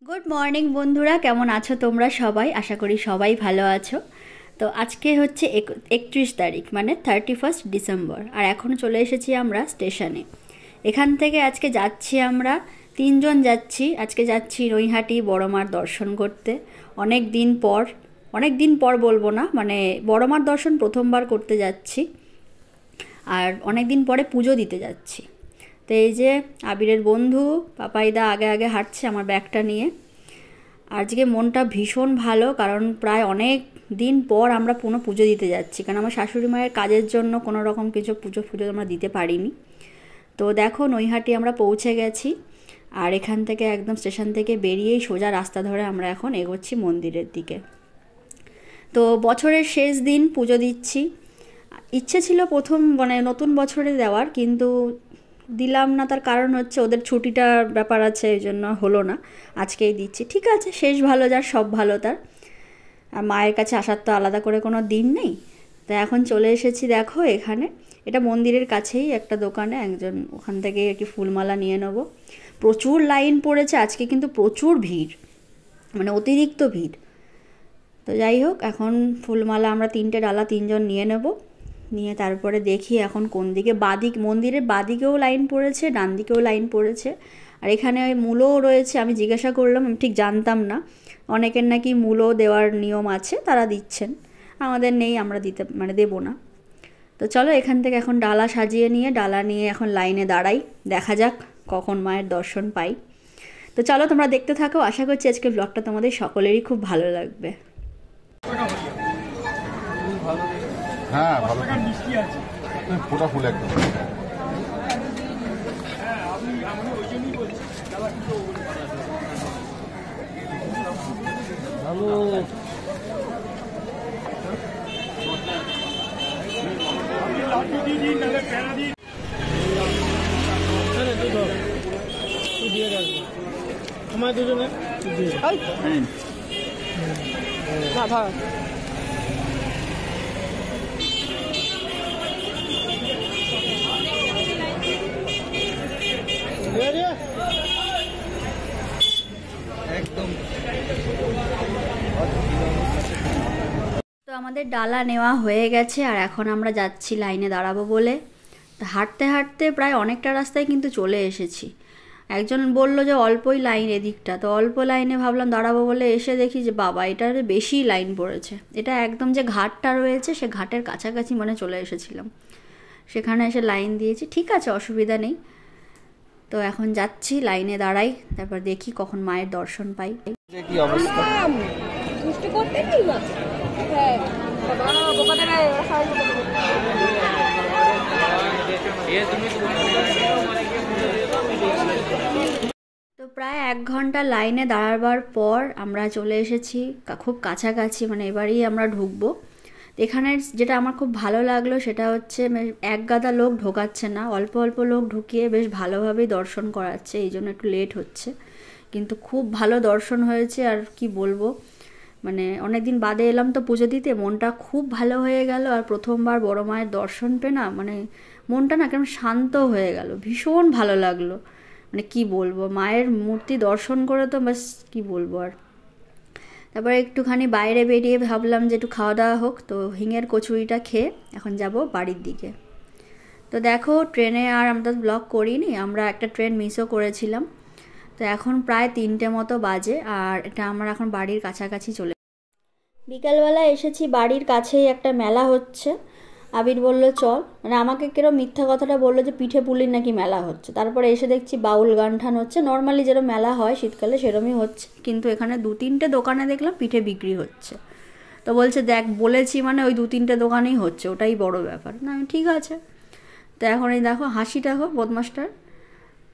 Good morning বন্ধুরা, কেমন আছো তোমরা সবাই? আশা করি সবাই ভালো আছো। তো আজকে হচ্ছে 31 তারিখ, মানে 31 ডিসেম্বর, আর এখন চলে এসেছি আমরা স্টেশনে। এখান থেকে আজকে যাচ্ছি আমরা 3জন যাচ্ছি। আজকে যাচ্ছি নৈহাটি বড়মার দর্শন করতে। অনেক দিন পর বলবো না, মানে বড়মার দর্শন প্রথমবার করতে যাচ্ছি, আর অনেক দিন পরে পুজো দিতে যাচ্ছি। তো এই যে আবিরের বন্ধু পাপাইদা আগে আগে হাঁটছে আমার ব্যাগটা নিয়ে। আজকে মনটা ভীষণ ভালো, কারণ প্রায় অনেক দিন পর আমরা পুজো দিতে যাচ্ছি, কারণ আমার শাশুড়ি মায়ের কাজের জন্য কোনো রকম কিছু পুজো আমরা দিতে পারিনি। তো দেখো নৈহাটি আমরা পৌঁছে গেছি, আর এখান থেকে একদম স্টেশন থেকে বেরিয়েই সোজা রাস্তা ধরে আমরা এখন এগোচ্ছি মন্দিরের দিকে। তো বছরের শেষ দিন পুজো দিচ্ছি। ইচ্ছে ছিল প্রথম মানে নতুন বছরে দেওয়ার, কিন্তু দিলাম না। তার কারণ হচ্ছে ওদের ছুটিটার ব্যাপার আছে, এই জন্য হলো না। আজকেই দিচ্ছি। ঠিক আছে, শেষ ভালো যার সব ভালো তার। আর মায়ের কাছে আসার তো আলাদা করে কোনো দিন নেই। তো এখন চলে এসেছি দেখো এখানে। এটা মন্দিরের কাছেই একটা দোকানে, একজন ওখান থেকে আর কি ফুলমালা নিয়ে নেবো। প্রচুর লাইন পড়েছে আজকে, কিন্তু প্রচুর ভিড়, মানে অতিরিক্ত ভিড়। তো যাই হোক, এখন ফুলমালা আমরা 3টে ডালা 3জন নিয়ে নেব। নিয়ে তারপরে দেখি এখন কোন দিকে। মন্দিরের বাদিকেও লাইন পড়েছে, ডান দিকেও লাইন পড়েছে। আর এখানে মূলও রয়েছে। আমি জিজ্ঞাসা করলাম, আমি ঠিক জানতাম না। অনেকের নাকি মূলও দেওয়ার নিয়ম আছে, তারা দিচ্ছেন। আমাদের নেই, আমরা দেবো না। তো চলো এখান থেকে এখন ডালা সাজিয়ে নিয়ে এখন লাইনে দাঁড়াই। দেখা যাক কখন মায়ের দর্শন পাই। তো চলো তোমরা দেখতে থাকো। আশা করছি আজকে ব্লগটা তোমাদের সকলেরই খুব ভালো লাগবে। হ্যাঁ, ভালো মিষ্টি আছে, ফোটা ফুল একদম। আমার দুজনে না ধর। তো আমাদের ডালা নেওয়া হয়ে গেছে, আর এখন আমরা যাচ্ছি লাইনে দাঁড়াবো বলে। হাঁটতে হাঁটতে প্রায় অনেকটা রাস্তায় কিন্তু চলে এসেছি। একজন বলল যে অল্পই লাইন এদিকটা, তো অল্প লাইনে ভাবলাম দাঁড়াবো বলে এসে দেখি যে বাবা, এটার বেশি লাইন পড়েছে। এটা একদম যে ঘাটটা রয়েছে সে ঘাটের কাছাকাছি মানে চলে এসেছিলাম, সেখানে এসে লাইন দিয়েছি। ঠিক আছে, অসুবিধা নেই। তো এখন যাচ্ছি, লাইনে দাঁড়াই, তারপর দেখি কখন মায়ের দর্শন পাই। কি অবস্থা? তো প্রায় 1 ঘন্টা লাইনে দাঁড়াবার পর আমরা চলে এসেছি খুব কাছাকাছি, মানে এবারেই আমরা ঢুকবো। এখানে যেটা আমার খুব ভালো লাগলো সেটা হচ্ছে এক গাদা লোক ঢোকাচ্ছে না, অল্প অল্প লোক ঢুকিয়ে বেশ ভালোভাবেই দর্শন করাচ্ছে। এই জন্য একটু লেট হচ্ছে, কিন্তু খুব ভালো দর্শন হয়েছে। আর কি বলবো, মানে অনেকদিন বাদে এলাম তো পুজো দিতে, মনটা খুব ভালো হয়ে গেল। আর প্রথমবার বড় মায়ের দর্শন পেয়ে না, মানে মনটা না কেমন শান্ত হয়ে গেল, ভীষণ ভালো লাগলো। মানে কি বলবো, মায়ের মূর্তি দর্শন করে তো বাস কি বলবো আর। তারপরে একটুখানি বাইরে বেরিয়ে ভাবলাম যে একটু খাওয়া দাওয়া হোক। তো হিঙের কচুরিটা খেয়ে এখন যাব বাড়ির দিকে। তো দেখো ট্রেনে আর আমরা ব্লগ করিনি, আমরা একটা ট্রেন মিসও করেছিলাম। তো এখন প্রায় 3টে মতো বাজে, আর এটা আমরা এখন বাড়ির কাছাকাছি চলে। বিকালবেলা এসেছি, বাড়ির কাছেই একটা মেলা হচ্ছে। আবির বলল চল, মানে আমাকে কেরো মিথ্যা কথাটা বললো যে পিঠে পুলির নাকি মেলা হচ্ছে। তারপরে এসে দেখছি বাউল গান ঠান হচ্ছে, নর্মালি যেরকম মেলা হয় শীতকালে সেরমই হচ্ছে, কিন্তু এখানে 2-3টে দোকানে দেখলাম পিঠে বিক্রি হচ্ছে। তো বলছে দেখ বলেছি মানে ওই 2-3টে দোকানেই হচ্ছে, ওটাই বড় ব্যাপার না। আমি ঠিক আছে। তো এখন এই দেখো হাসিটা হোক বদমাস্টার।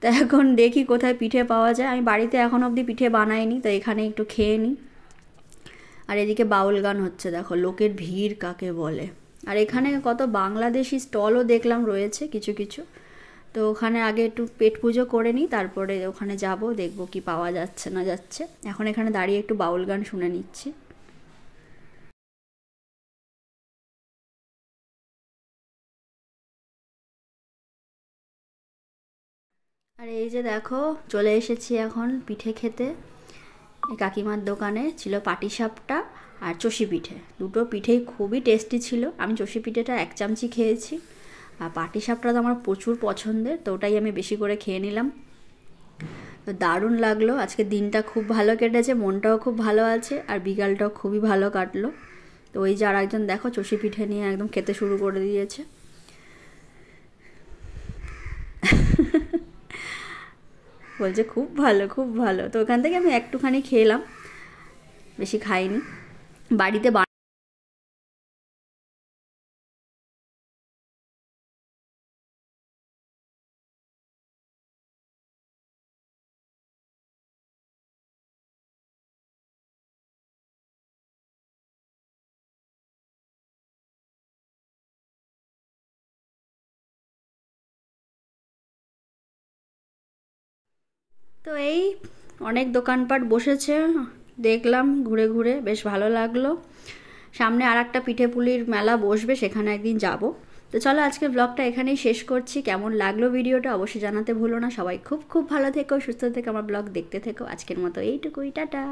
তো এখন দেখি কোথায় পিঠে পাওয়া যায়। আমি বাড়িতে এখন অবধি পিঠে বানাইনি, তো এখানে একটু খেয়ে নিই। আর এদিকে বাউল গান হচ্ছে, দেখো লোকের ভিড় কাকে বলে। আর এখানে কত বাংলাদেশি স্টলও দেখলাম রয়েছে কিছু কিছু। তো ওখানে আগে একটু পেট পুজো করে নিই, তারপরে ওখানে যাব, দেখবো কি পাওয়া যাচ্ছে না যাচ্ছে। এখন এখানে দাঁড়িয়ে একটু বাউল গান শুনে নিচ্ছি। আর এই যে দেখো চলে এসেছি এখন পিঠে খেতে। এই কাকিমার দোকানে ছিল পাটিসাপটা আর চষি পিঠে, দুটো পিঠেই খুবই টেস্টি ছিল। আমি চষি পিঠেটা 1 চামচি খেয়েছি, আর পাটিসাপটা তো আমার প্রচুর পছন্দের, তো ওটাই আমি বেশি করে খেয়ে নিলাম। তো দারুণ লাগলো, আজকে দিনটা খুব ভালো কেটেছে, মনটাও খুব ভালো আছে, আর বিকালটাও খুবই ভালো কাটলো। তো ওই যে আর একজন দেখো চষি পিঠে নিয়ে একদম খেতে শুরু করে দিয়েছে। বলছে খুব ভালো খুব ভালো। তো ওখান থেকে আমি একটুখানি খেলাম, বেশি খাইনি। বাড়িতে তো এই অনেক দোকানপাট বসেছে, দেখলাম ঘুরে ঘুরে, বেশ ভালো লাগলো। সামনে আর একটা পিঠে পুলির মেলা বসবে, সেখানে একদিন যাব। তো চলো আজকের ব্লগটা এখানেই শেষ করছি। কেমন লাগলো ভিডিওটা অবশ্যই জানাতে ভুলো না। সবাই খুব খুব ভালো থেকো, সুস্থ থেকো, আমার ব্লগ দেখতে থেকো। আজকের মতো এইটুকুই, টাটা।